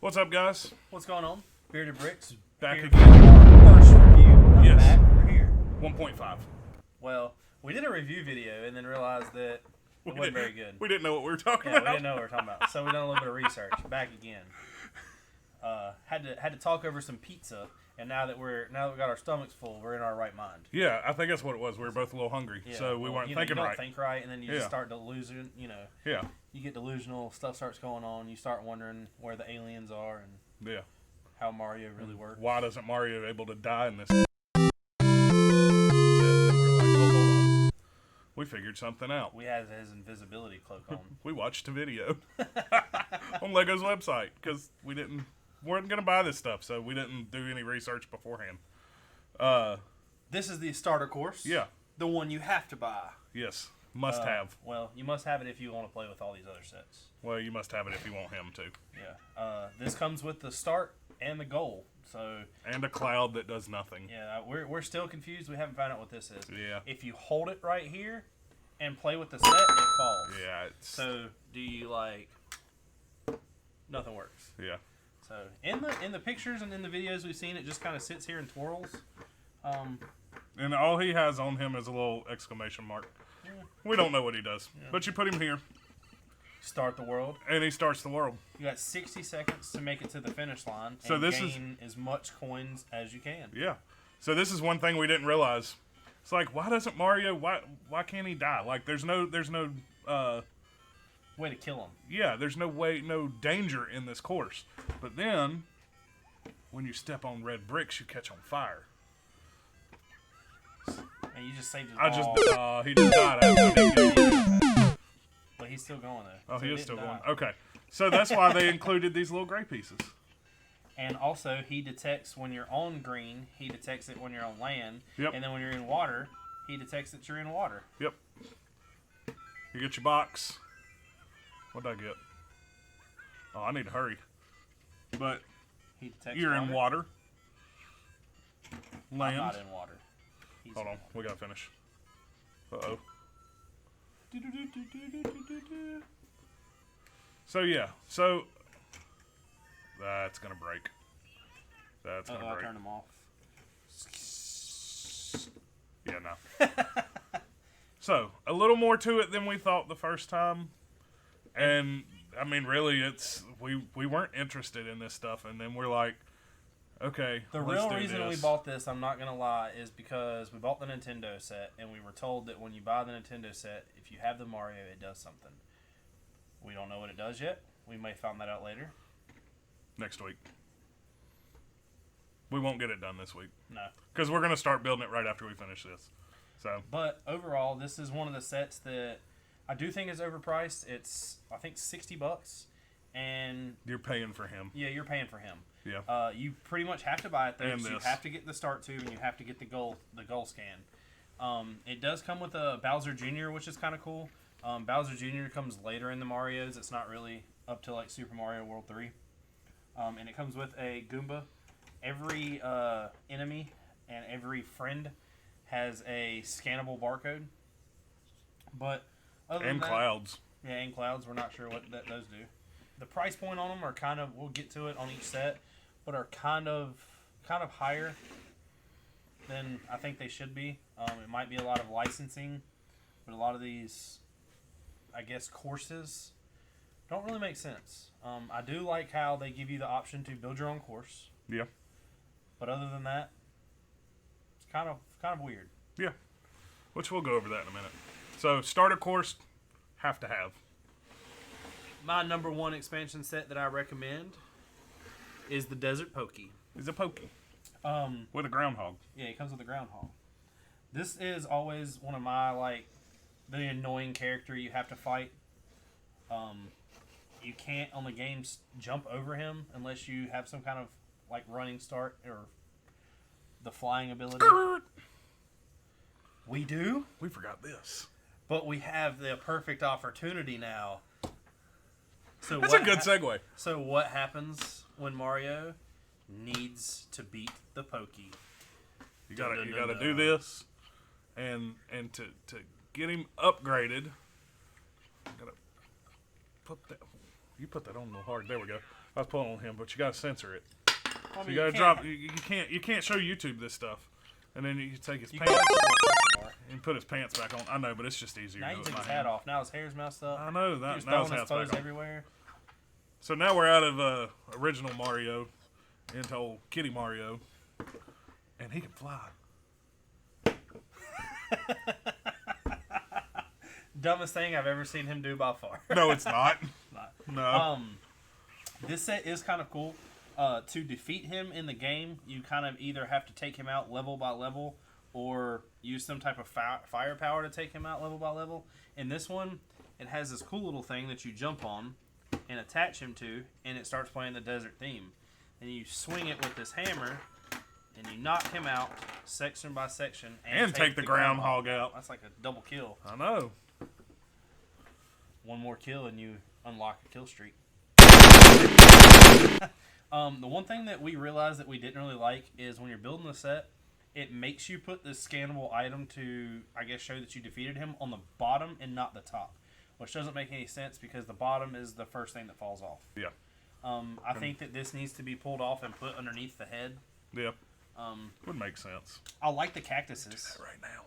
What's up, guys? What's going on? Bearded Bricks. Back Here again. for our first review. Yes. Back. We're here. 1.5. Well, we did a review video and then realized that it wasn't very good. We didn't know what we were talking Yeah, about. we didn't know what we were talking about. So we done a little bit of research. Back again. Had to talk over some pizza, and now that we got our stomachs full, we're in our right mind. Yeah, I think that's what it was. We were both a little hungry, Yeah, so we well, weren't you know, thinking you don't right. think right, and then you Yeah. just start delusion. Yeah, You get delusional. Stuff starts going on. You start wondering where the aliens are and yeah. how Mario really works. Why doesn't Mario able to die in this? Then we're like, oh, hold on. We figured something out. We had his invisibility cloak on. We watched a video on Lego's website because weren't gonna buy this stuff, so we didn't do any research beforehand. This is the starter course. Yeah. The one you have to buy. Yes. Must have. Well, you must have it if you want to play with all these other sets. Well, you must have it if you want him to. Yeah. This comes with the start and the goal. So And a cloud that does nothing. yeah, we're still confused. We haven't found out what this is. Yeah. If you hold it right here and play with the set, it falls. Yeah. It's, So do you Nothing works. yeah. So in the pictures and in the videos we've seen, it just kind of sits here and twirls. And all he has on him is a little exclamation mark. Yeah. We don't know what he does. But you put him here, Start the world. and he starts the world. You got 60 seconds to make it to the finish line So and this gain as much coins as you can. Yeah. So this is one thing we didn't realize. It's like, why doesn't Mario, why can't he die? Like, there's no Way to kill him. yeah, there's no danger in this course. But then, when you step on red bricks, you catch on fire. And you just saved his I just, ball. he just died. But he's still going though. Oh, So he is didn't still die. going. Okay. So that's why they included these little gray pieces. And also, he detects when you're on green. He detects it when you're on land. Yep. And then when you're in water, he detects that you're in water. Yep. You get your box. What did I get? Oh, I need to hurry. But He detects you're in water. I'm Land. not in water. He's Hold in on, we gotta finish. Uh-oh. So yeah, that's gonna break. That's water. gonna I break. turned him off. Yeah, no. So, a little more to it than we thought the first time. And, I mean, really, we weren't interested in this stuff, and then we're like, okay, The let's real do reason we this. bought this, I'm not gonna lie, is because we bought the Nintendo set, and we were told that when you buy the Nintendo set, if you have the Mario, it does something. We don't know what it does yet. We may find that out later. Next week. We won't get it done this week. No. Because we're going to start building it right after we finish this. So, But overall, this is one of the sets that I do think is overpriced. It's, I think, $60, and you're paying for him. yeah, you're paying for him. Yeah. You pretty much have to buy it though. And 'Cause you this. have to get the start tube and you have to get the goal scan. It does come with a Bowser Jr., which is kind of cool. Bowser Jr. comes later in the Mario's. It's not really up to like Super Mario World 3. And it comes with a Goomba. Every enemy and every friend has a scannable barcode. But other than And that, clouds. yeah, and clouds. We're not sure what those do. The price point on them are kind of, we'll get to it on each set, but are kind of higher than I think they should be. It might be a lot of licensing, but a lot of these, I guess, courses don't really make sense. I do like how they give you the option to build your own course, Yeah. but other than that, it's kind of weird. Yeah. Which we'll go over that in a minute. So, starter course, have to have. My number one expansion set that I recommend is the Desert Pokey. Is a pokey. With a groundhog. Yeah, it comes with a groundhog. This is always one of my, the annoying character you have to fight. You can't, on the games, jump over him unless you have some kind of, running start or the flying ability. We do, We forgot this. but we have the perfect opportunity now. So That's a good segue. So what happens when Mario needs to beat the Pokey? You gotta do this, and to get him upgraded, gotta put that. You put that on real hard. There we go. I was pulling on him, but you gotta censor it. I So mean, you gotta can't- drop. You can't show YouTube this stuff. And then you take his You pants can't put more censor more. and put his pants back on. I know, but it's just easier. Now to you do it take by his hand. hat off. Now his hair's messed up. I know that. He's Now his throwing his hat's clothes back on. everywhere. So now we're out of original Mario into old Kitty Mario, and he can fly. Dumbest thing I've ever seen him do by far. No, it's not. Not. No. This set is kind of cool. To defeat him in the game, you kind of either have to take him out level by level, or use some type of firepower to take him out level by level. In this one, it has this cool little thing that you jump on and attach him to, and it starts playing the desert theme. And you swing it with this hammer, and you knock him out section by section, and take the groundhog out. That's like a double kill. I know. One more kill, and you unlock a kill streak. The one thing that we realized that we didn't really like is when you're building the set, it makes you put this scannable item to, I guess, show that you defeated him on the bottom and not the top, which doesn't make any sense because the bottom is the first thing that falls off. Yeah. I think that this needs to be pulled off and put underneath the head. Yeah. Would make sense. I like the cactuses. Right now.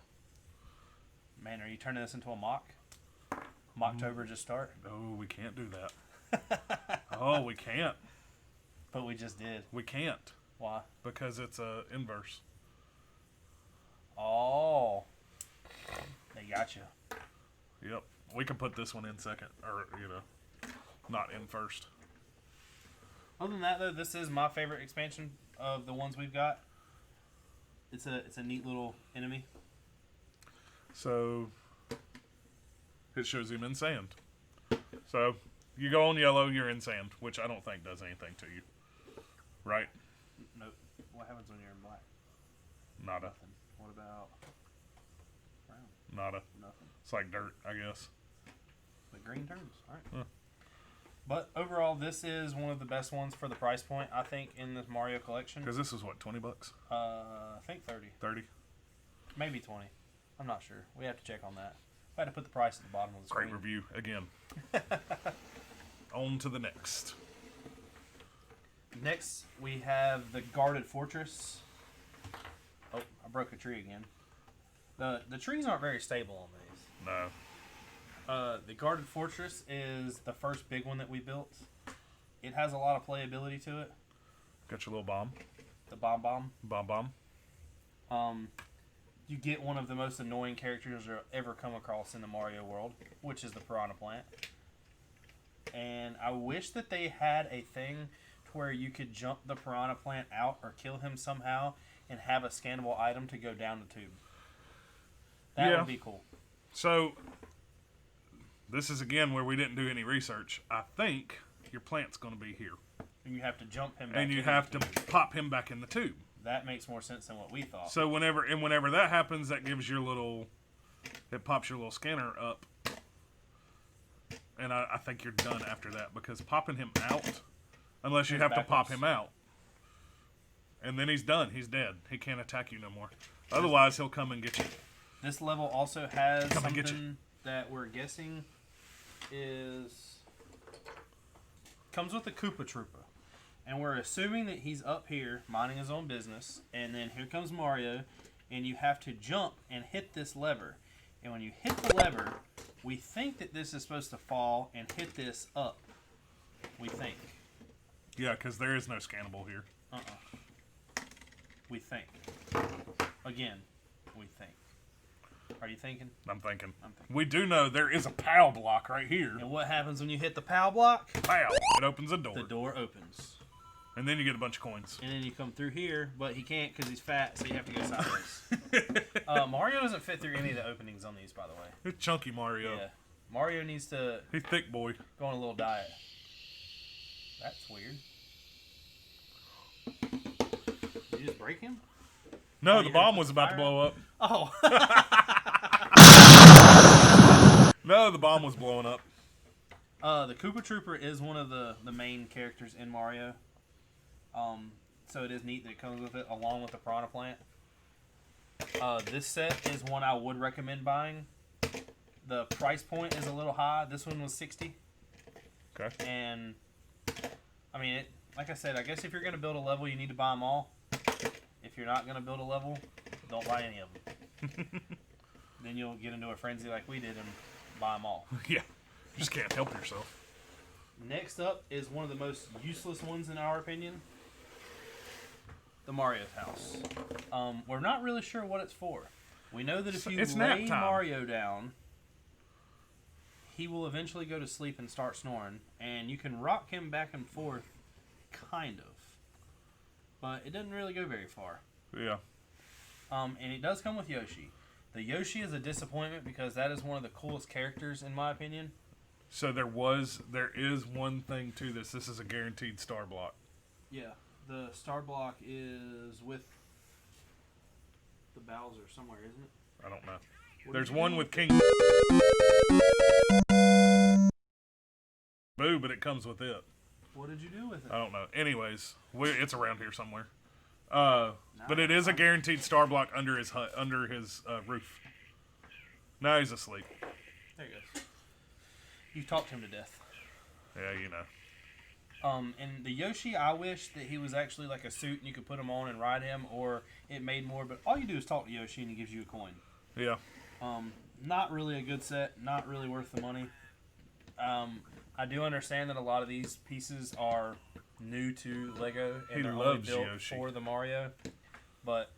Man, are you turning this into a mock? Mocktober just start? Oh, we can't do that. Oh, we can't. But we just did. We can't Why? because it's a inverse. Oh. They got you. Yep. We can put this one in second, or not in first. Other than that, though, this is my favorite expansion of the ones we've got. It's a neat little enemy. So it shows him in sand. So you go on yellow, you're in sand, which I don't think does anything to you. Right? Nope. What happens when you're in black? Nada. Nothing. What about brown? Nada. Nothing. It's like dirt, I guess. But green turns. All right. Huh. But overall, this is one of the best ones for the price point, I think, in this Mario collection. Because this is what, $20? I think 30. 30? Maybe 20. I'm not sure. We have to check on that. We had to put the price at the bottom of the screen. Great review again. On to the next. Next, we have the Guarded Fortress. Oh, I broke a tree again. The trees aren't very stable on these. No. The Guarded Fortress is the first big one that we built. It has a lot of playability to it. Got your little bomb. The Bomb Bomb. Bomb. You get one of the most annoying characters you'll ever come across in the Mario world, which is the Piranha Plant. And I wish that they had a thing to where you could jump the Piranha Plant out or kill him somehow and have a scannable item to go down the tube. That would be cool. So, this is again where we didn't do any research. I think your plant's going to be here. And you have to jump him back And you in have the to tube. pop him back in the tube. That makes more sense than what we thought. So whenever that happens, that gives your little, it pops your little scanner up. And I think you're done after that because popping him out, unless you have to pop him out, and then he's done. He's dead. He can't attack you no more. Otherwise, he'll come and get you. This level also has Come and get something that we're guessing is comes with the Koopa Troopa. And we're assuming that he's up here minding his own business, and then here comes Mario, and you have to jump and hit this lever. And when you hit the lever, we think that this is supposed to fall and hit this up. We think. Yeah, because there is no scannable here. We think. Again, we think. Are you thinking? I'm thinking. I'm thinking. We do know there is a POW block right here. And what happens when you hit the POW block? POW. It opens a door. The door opens. And then you get a bunch of coins. And then you come through here, but he can't because he's fat, so you have to go sideways. Mario doesn't fit through any of the openings on these, by the way. It's chunky Mario. Yeah. Mario needs to He's thick boy. go on a little diet. That's weird. Did you just break him? No, Oh, the you bomb heard was the about to fire? blow up. Oh. No, the bomb was blowing up. The Koopa Trooper is one of the main characters in Mario. So it is neat that it comes with it, along with the Piranha Plant. This set is one I would recommend buying. The price point is a little high. This one was $60. Okay. And I mean, like I said, I guess if you're going to build a level, you need to buy them all. If you're not going to build a level, don't buy any of them. Then you'll get into a frenzy like we did and buy them all. Yeah. Just can't help yourself. Next up is one of the most useless ones in our opinion. The Mario's house. We're not really sure what it's for. We know that if you It's nap lay time. Mario down, he will eventually go to sleep and start snoring, and you can rock him back and forth, kind of. But it doesn't really go very far. Yeah. And it does come with Yoshi. The Yoshi is a disappointment because that is one of the coolest characters in my opinion. So there is one thing to this. This is a guaranteed star block. Yeah, the star block is with the Bowser somewhere, isn't it? I don't know. What There's did you one do? with King Boo, but it comes with it. What did you do with it? I don't know. Anyways, it's around here somewhere. But it is a guaranteed star block under his hut, under his roof. Now he's asleep. There he goes. You talked him to death. Yeah, you know. And the Yoshi, I wish that he was actually like a suit and you could put him on and ride him, or it made more. But all you do is talk to Yoshi and he gives you a coin. Yeah. Not really a good set. Not really worth the money. I do understand that a lot of these pieces are new to Lego and He they're only loves built Yoshi. for the Mario. But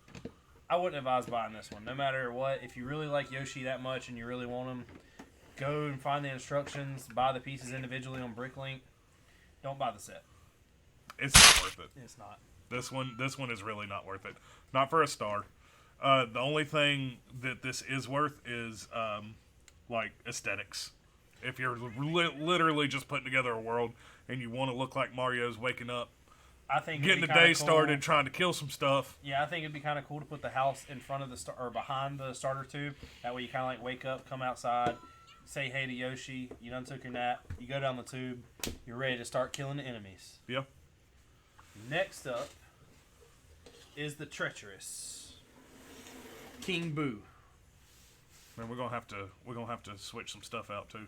I wouldn't advise buying this one. No matter what, if you really like Yoshi that much and you really want him, go and find the instructions. Buy the pieces individually on Bricklink. Don't buy the set. It's not worth it. It's not. This one is really not worth it. Not for a star. The only thing that this is worth is like aesthetics. If you're literally just putting together a world and you want to look like Mario's waking up, I think getting the it'd be kinda day cool. started, trying to kill some stuff. Yeah, I think it'd be kind of cool to put the house in front of the or behind the starter tube. That way, you kind of like wake up, come outside, say hey to Yoshi. You done took your nap. You go down the tube. You're ready to start killing the enemies. Yeah. Next up is the treacherous King Boo. Man, we're gonna have to switch some stuff out too.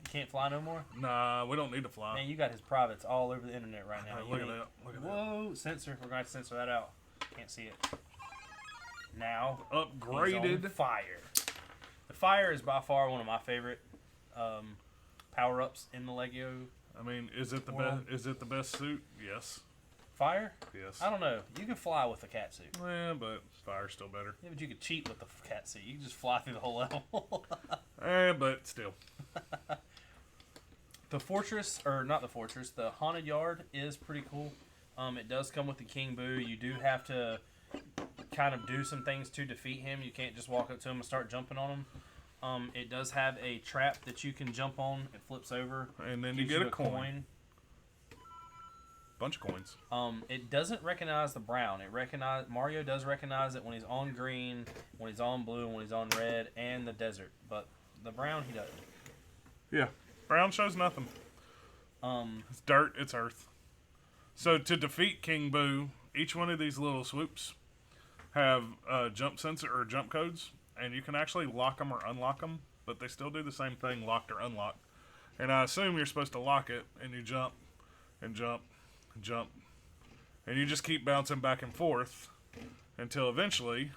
You can't fly no more. Nah, we don't need to fly. Man, you got his privates all over the internet right now. Hey, You look at ain't- that. Look at that. Whoa, censor. We're going to censor that out. Can't see it. Now, he's on Upgraded. fire. The fire is by far one of my favorite power-ups in the Lego. I mean, is it the Well- best? Is it the best suit? Yes. Fire? Yes. I don't know. You can fly with the cat suit. Yeah, but fire's still better. Yeah, but you could cheat with the cat suit. You can just fly through the whole level. But still. The fortress, or not the fortress, the haunted yard is pretty cool. It does come with the King Boo. You do have to kind of do some things to defeat him. You can't just walk up to him and start jumping on him. It does have a trap that you can jump on. It flips over. And then you gives get a coin. Bunch of coins. It doesn't recognize the brown. Mario does recognize it when he's on green, when he's on blue, when he's on red, and the desert. But the brown he doesn't. Yeah. Brown shows nothing. It's dirt, it's earth. So to defeat King Boo, each one of these little swoops have jump sensor or jump codes, and you can actually lock them or unlock them, but they still do the same thing, locked or unlocked. And I assume you're supposed to lock it, and you jump and jump and jump, and you just keep bouncing back and forth until eventually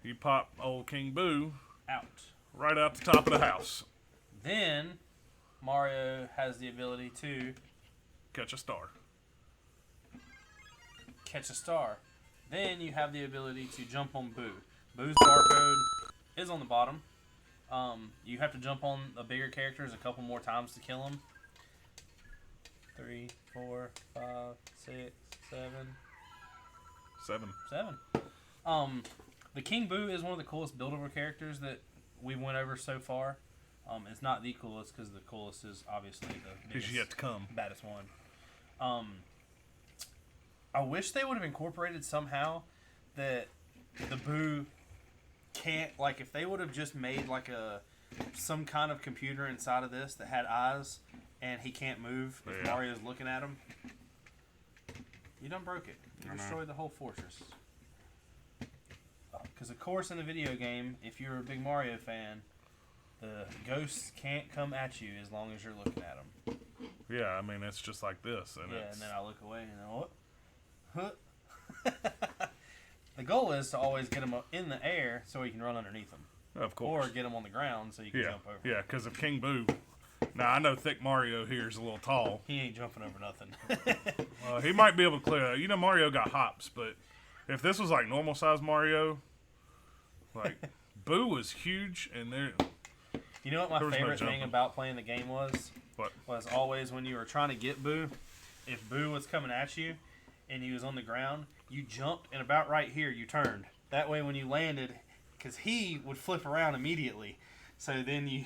you pop old King Boo Out. right out the top of the house. Then Mario has the ability to Catch a star. catch a star. Then you have the ability to jump on Boo. Boo's barcode is on the bottom. You have to jump on the bigger characters a couple more times to kill them. 3, 4, 5, 6, 7. 7. The King Boo is one of the coolest build-over characters that we went over so far. It's not the coolest because the coolest is obviously the He's biggest, yet to come. baddest one. I wish they would have incorporated somehow that the Boo can't, like, if they would have just made like some kind of computer inside of this that had eyes and he can't move if Yeah. Mario's looking at him. You done broke it. You I know. destroyed the whole fortress. Because of course in the video game, if you're a big Mario fan, The ghosts can't come at you as long as you're looking at them. Yeah, I mean it's just like this, and Yeah, it's, and then I look away and then what? The goal is to always get them in the air so you can run underneath them, of course. or get them on the ground so you can Yeah, jump over. yeah, because of King Boo. Now I know Thick Mario here is a little tall. He ain't jumping over nothing. He might be able to clear that. You know, Mario got hops, but if this was like normal size Mario, like Boo was huge, and there. You know what my There was no favorite thing jumping. about playing the game was? What? Was always when you were trying to get Boo, if Boo was coming at you and he was on the ground, you jumped and about right here you turned. That way when you landed, because he would flip around immediately. So then you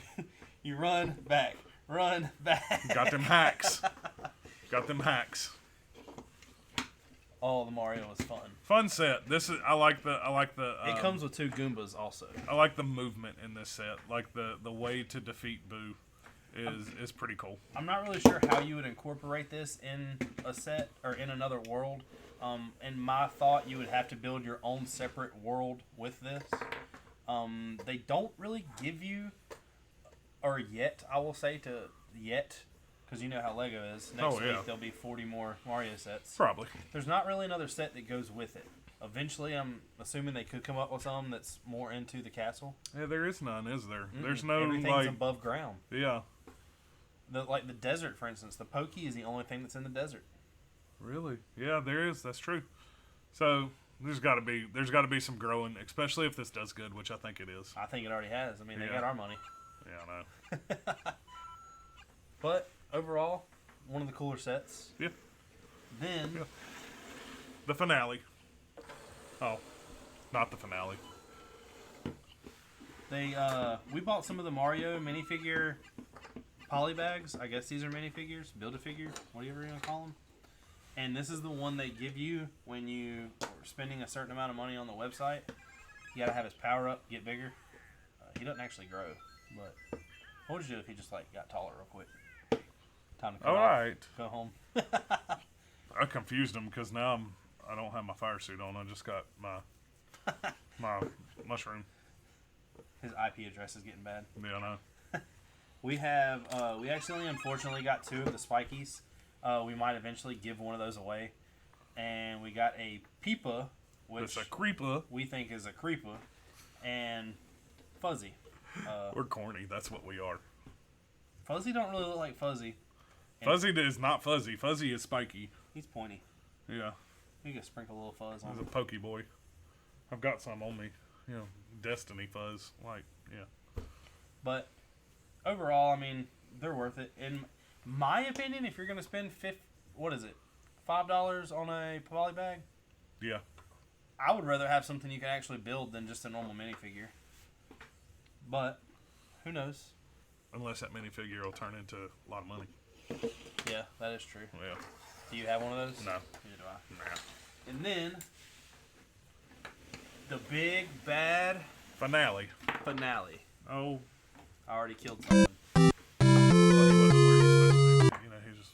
you run back. Got them hacks. Got them hacks. Oh, the Mario was fun. Fun set. This is I like the It comes with 2 Goombas also. I like the movement in this set. Like the way to defeat Boo is pretty cool. I'm not really sure how you would incorporate this in a set or in another world. In my thought, you would have to build your own separate world with this. They don't really give you, or yet, I will say because you know how Lego is. Next Oh, yeah. week there'll be 40 more Mario sets. Probably. There's not really another set that goes with it. Eventually, I'm assuming they could come up with some that's more into the castle. Yeah, there is none, is there? There's no Everything's like above ground. yeah. Like the desert, for instance, the Pokey is the only thing that's in the desert. Really? Yeah, there is. That's true. So there's got to be some growing, especially if this does good, which I think it is. I think it already has. I mean, they Yeah. got our money. Yeah, I know. But overall, one of the cooler sets. Yeah. Then Yeah. The finale. Oh, not the finale. we bought some of the Mario minifigure polybags. I guess these are minifigures, Build-A-Figure, whatever you want to call them. And this is the one they give you when you are spending a certain amount of money on the website. You gotta have his power up, get bigger. He doesn't actually grow, but what would you do if he just like got taller real quick? Time to cut All off, right. go home. I confused him because now I don't have my fire suit on. I just got my mushroom. His IP address is getting bad. Yeah, I know. We have, we actually unfortunately got 2 of the Spikies. We might eventually give one of those away. And we got a Peepa, which It's a creeper. we think is a Creepa, and Fuzzy. We're corny. That's what we are. Fuzzy don't really look like Fuzzy. Fuzzy is not fuzzy. Fuzzy is spiky. He's pointy. Yeah, You can sprinkle a little fuzz on he's him. a pokey boy. I've got some on me. You know, Destiny fuzz. Like, yeah. But overall, I mean, they're worth it. In my opinion, if you're going to spend $5 on a poly bag, Yeah. I would rather have something you can actually build than just a normal minifigure. But who knows? Unless that minifigure will turn into a lot of money. Yeah, that is true. Yeah. Do you have one of those? No. Neither do I. Nah. And then the big bad Finale. finale. Oh. I already killed something. Well, he wasn't where he's supposed to be. You know, he just.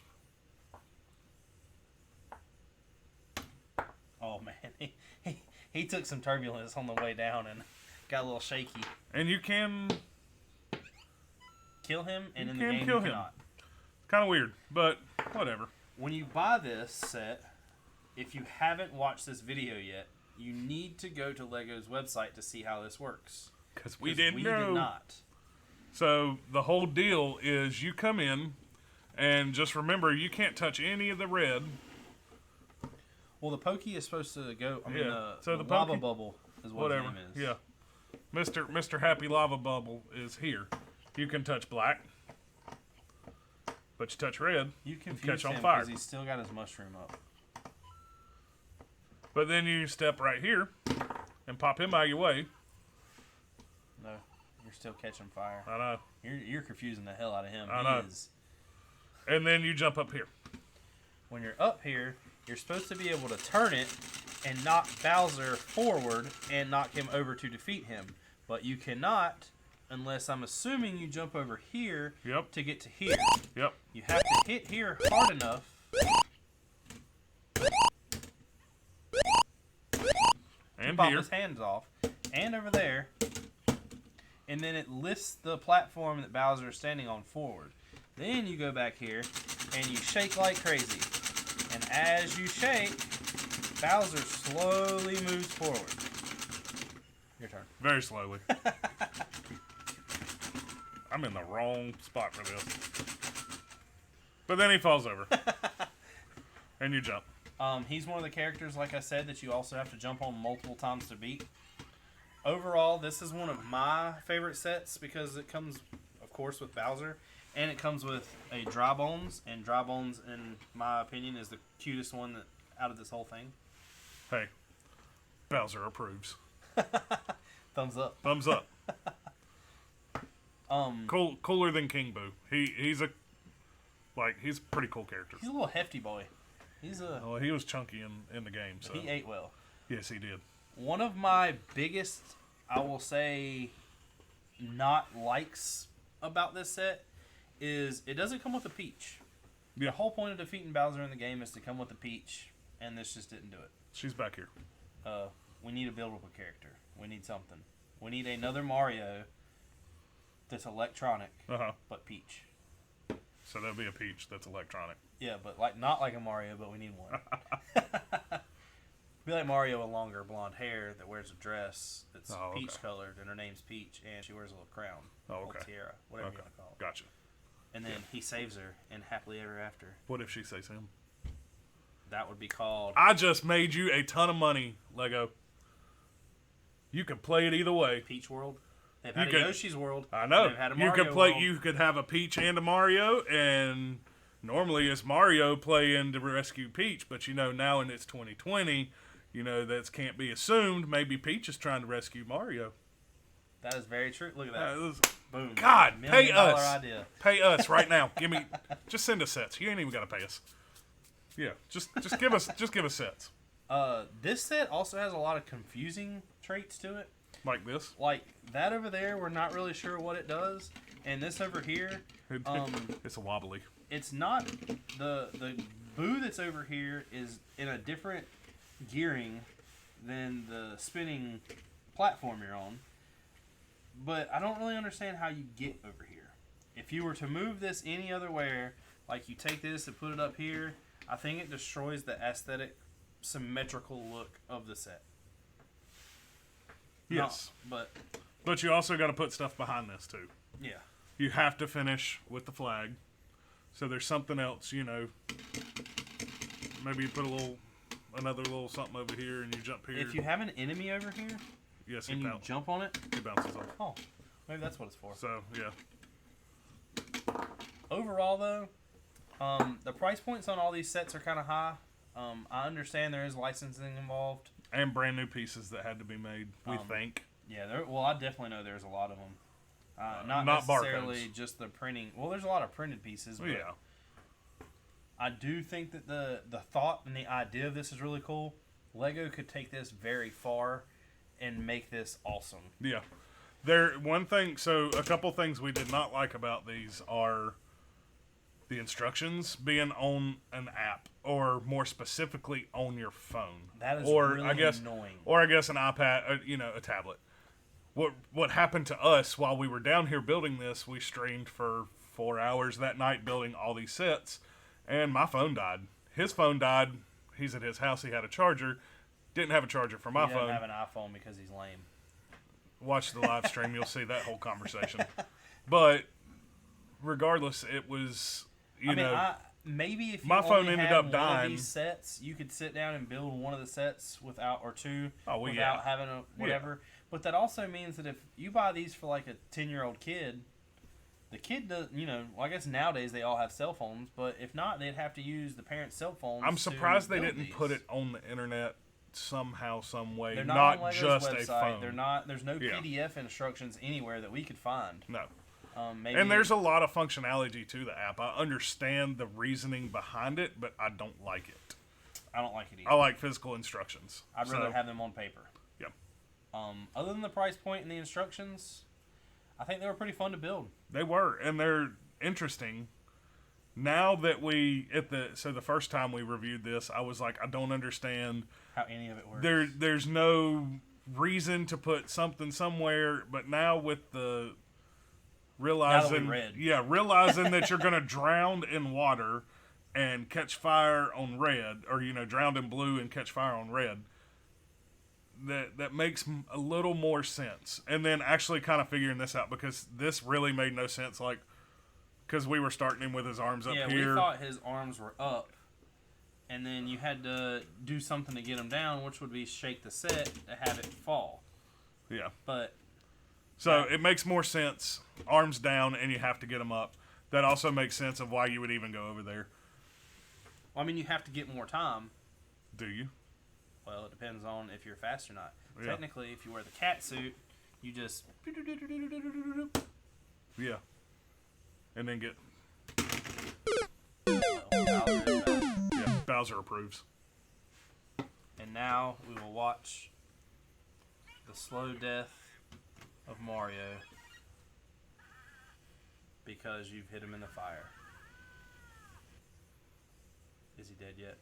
Oh man, he took some turbulence on the way down and got a little shaky. And you can. Kill him, and You in the can game kill you him. cannot. Kind of weird, but whatever. When you buy this set, if you haven't watched this video yet, you need to go to Lego's website to see how this works. Because we 'Cause didn't we know. did not. So the whole deal is you come in, and just remember you can't touch any of the red. Well, the Pokey is supposed to go. I mean, Yeah. So the the lava Pokey- bubble is what Whatever. his name is. Yeah. Mr. Happy Lava Bubble is here. You can touch black, but you touch red, You confuse catch on him fire. because he's still got his mushroom up. but then you step right here and pop him out of your way. No, you're still catching fire. I know. You're confusing the hell out of him. I He know. is. And then you jump up here. When you're up here, you're supposed to be able to turn it and knock Bowser forward and knock him over to defeat him. But you cannot unless I'm assuming you jump over here Yep. to get to here. Yep. You have to hit here hard enough And pop here. his hands off. And over there. and then it lifts the platform that Bowser is standing on forward. Then you go back here, and you shake like crazy. And as you shake, Bowser slowly moves forward. Your turn. Very slowly. I'm in the wrong spot for this. But then he falls over. And you jump. He's one of the characters, like I said, that you also have to jump on multiple times to beat. Overall, this is one of my favorite sets because it comes, of course, with Bowser. And it comes with a Dry Bones. And Dry Bones, in my opinion, is the cutest one out of this whole thing. Hey, Bowser approves. Thumbs up. Thumbs up. Cooler than King Boo. He's a pretty cool character. He's a little hefty boy. Oh, he was chunky in the game. So he ate well. Yes, he did. One of my biggest, I will say, not likes about this set is it doesn't come with a Peach. Yeah. The whole point of defeating Bowser in the game is to come with a Peach, and this just didn't do it. She's back here. We need a buildable character. We need something. We need another Mario that's electronic, but Peach. So there'll be a Peach that's electronic. Yeah, but not like a Mario, but we need one. Be like Mario with longer blonde hair that wears a dress that's peach colored, and her name's Peach, and she wears a little crown. Oh, okay. Little tiara, whatever you want to call it. Gotcha. And then he saves her, and happily ever after. What if she says him? That would be called... I just made you a ton of money, Lego. You could play it either way. Peach World. They've had a Yoshi's World. I know. They've had a You Mario could play. World. You could have a Peach and a Mario, and normally it's Mario playing to rescue Peach. But now in it's 2020, that can't be assumed. Maybe Peach is trying to rescue Mario. That is very true. Look at that. Boom. God, pay us. Idea. Pay us right now. Just send us sets. You ain't even got to pay us. Yeah, just give us sets. This set also has a lot of confusing traits to it. Like this? Like that over there, we're not really sure what it does. And this over here, it's a wobbly. It's not the Boo that's over here is in a different gearing than the spinning platform you're on. But I don't really understand how you get over here. If you were to move this any other way, like you take this and put it up here, I think it destroys the aesthetic, symmetrical look of the set. Yes. No, but you also got to put stuff behind this too. Yeah. You have to finish with the flag. So there's something else, Maybe you put another little something over here and you jump here. If you have an enemy over here, yes, and you jump on it, it bounces off. Oh, maybe that's what it's for. So, yeah. Overall, though, the price points on all these sets are kind of high. I understand there is licensing involved. And brand new pieces that had to be made, we think. Yeah, I definitely know there's a lot of them. Not necessarily barcodes. Just the printing. Well, there's a lot of printed pieces. But yeah. I do think that the thought and the idea of this is really cool. Lego could take this very far and make this awesome. Yeah. A couple things we did not like about these are the instructions being on an app, or more specifically on your phone. That is really annoying. Or I guess an iPad, a tablet. What happened to us while we were down here building this, we streamed for 4 hours that night building all these sets, and my phone died. His phone died. He's at his house. He had a charger. Didn't have a charger for my phone. He doesn't have an iPhone because he's lame. Watch the live stream. You'll see that whole conversation. But regardless, it was, maybe if you my phone only ended had up one dying. of these sets, you could sit down and build one of the sets without yeah. having a whatever. Yeah. But that also means that if you buy these for like a 10-year-old kid, the kid does, I guess nowadays they all have cell phones, but if not, they'd have to use the parents' cell phones. I'm surprised they didn't put it on the internet somehow, some way. They're not on Lego's just website. a phone. They're not. There's no PDF instructions anywhere that we could find. No. Maybe, and there's a lot of functionality to the app. I understand the reasoning behind it, but I don't like it. I don't like it either. I like physical instructions. I'd rather have them on paper. Yeah. Other than the price point and the instructions, I think they were pretty fun to build. They were, and they're interesting. Now that the first time we reviewed this, I was like, I don't understand how any of it works. There's no reason to put something somewhere, but now with the we realizing, read. realizing that you're gonna drown in water and catch fire on red, or drown in blue and catch fire on red. That makes a little more sense. And then actually kind of figuring this out, because this really made no sense. Like, because we were starting him with his arms up Yeah, here. we thought his arms were up, and then you had to do something to get him down, which would be shake the set to have it fall. Yeah. But So it makes more sense. Arms down, and you have to get them up. That also makes sense of why you would even go over there. I mean, you have to get more time. Do you? Well, it depends on if you're fast or not. Yeah. Technically, if you wear the cat suit, you just Yeah. And then get. Bowser is fast. Yeah. Bowser approves. And now we will watch the slow death of Mario because you've hit him in the fire. Is he dead yet?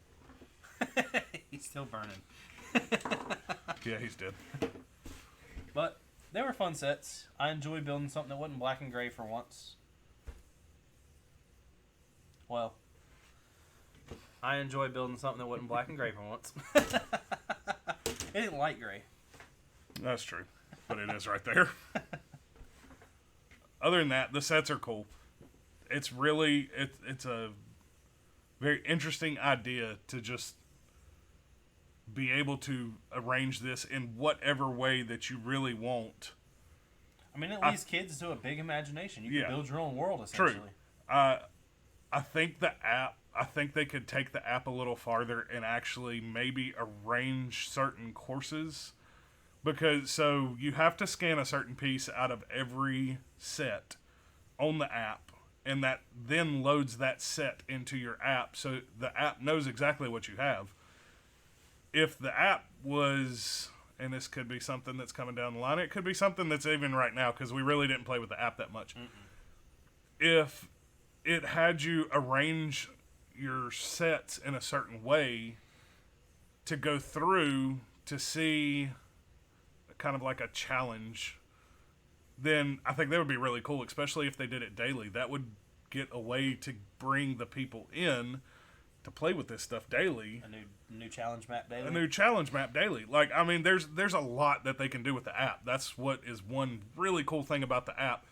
He's still burning. Yeah, he's dead. But they were fun sets. I enjoy building something that wasn't black and gray for once. Well, I enjoy building something that wasn't black and gray for once. It ain't light gray. That's true. But it is right there. Other than that, the sets are cool. It's really, it's a very interesting idea to just be able to arrange this in whatever way that you really want. I mean, it leaves kids to a big imagination. You can Yeah. build your own world, True. essentially. I think I think they could take the app a little farther and actually maybe arrange certain courses. Because, so, you have to scan a certain piece out of every set on the app, and that then loads that set into your app, so the app knows exactly what you have. If the app was, and this could be something that's coming down the line, it could be something that's even right now, because we really didn't play with the app that much. If it had you arrange your sets in a certain way to go through to see kind of like a challenge, then I think that would be really cool, especially if they did it daily. That would get a way to bring the people in to play with this stuff daily. A new challenge map daily. A new challenge map daily. Like, I mean, there's a lot that they can do with the app. That's what is one really cool thing about the app.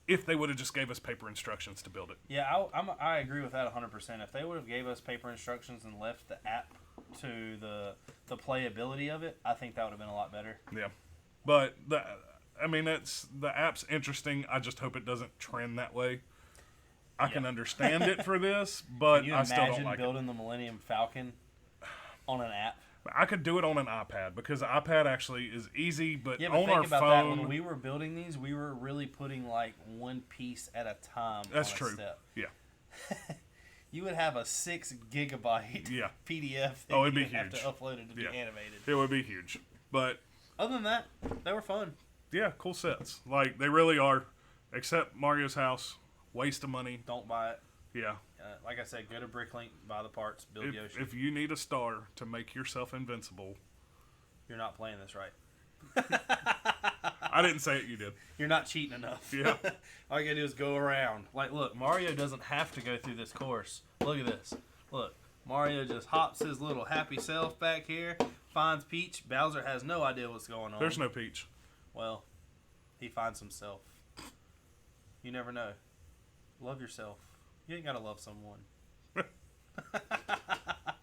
If they would have just gave us paper instructions to build it. Yeah, I agree with that 100%. If they would have gave us paper instructions and left the app to the playability of it, I think that would have been a lot better. Yeah. But, the app's interesting. I just hope it doesn't trend that way. I can understand it for this, but Can you I still don't imagine like it. building the Millennium Falcon on an app? I could do it on an iPad, because the iPad actually is easy, but Yeah, but on think our about that. phone... When we were building these, we were really putting like one piece at a time. That's on true. A step. Yeah. You would have a 6 gigabyte Yeah. PDF. That Oh, it'd you be would have to huge. upload it to be Yeah. animated. It would be huge. But, Other than that, they were fun. yeah, cool sets. Like, they really are. Except Mario's House. Waste of money. Don't buy it. Yeah. Like I said, go to Bricklink, buy the parts, build Yoshi. If you need a star to make yourself invincible... You're not playing this right. I didn't say it, you did. You're not cheating enough. Yeah. All you gotta do is go around. Like, look, Mario doesn't have to go through this course. Look at this. Look, Mario just hops his little happy self back here, finds Peach. Bowser has no idea what's going on. There's no Peach. Well, he finds himself. You never know. Love yourself. You ain't gotta love someone.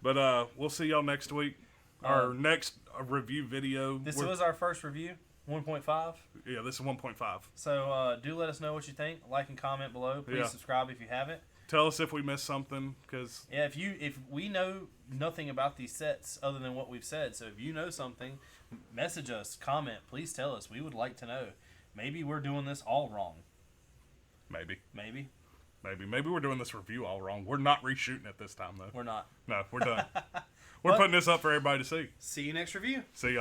But we'll see y'all next week. Our next review video. This was our first review, 1.5. Yeah, this is 1.5. So do let us know what you think. Like and comment below. Please Yeah. subscribe if you haven't. Tell us if we missed something, because Yeah, if we know nothing about these sets other than what we've said, so if you know something, message us, comment, please tell us. We would like to know. Maybe we're doing this all wrong. maybe we're doing this review all wrong. We're not reshooting it this time, though. We're not. No, we're done. We're putting this up for everybody to see. See you next review. See y'all.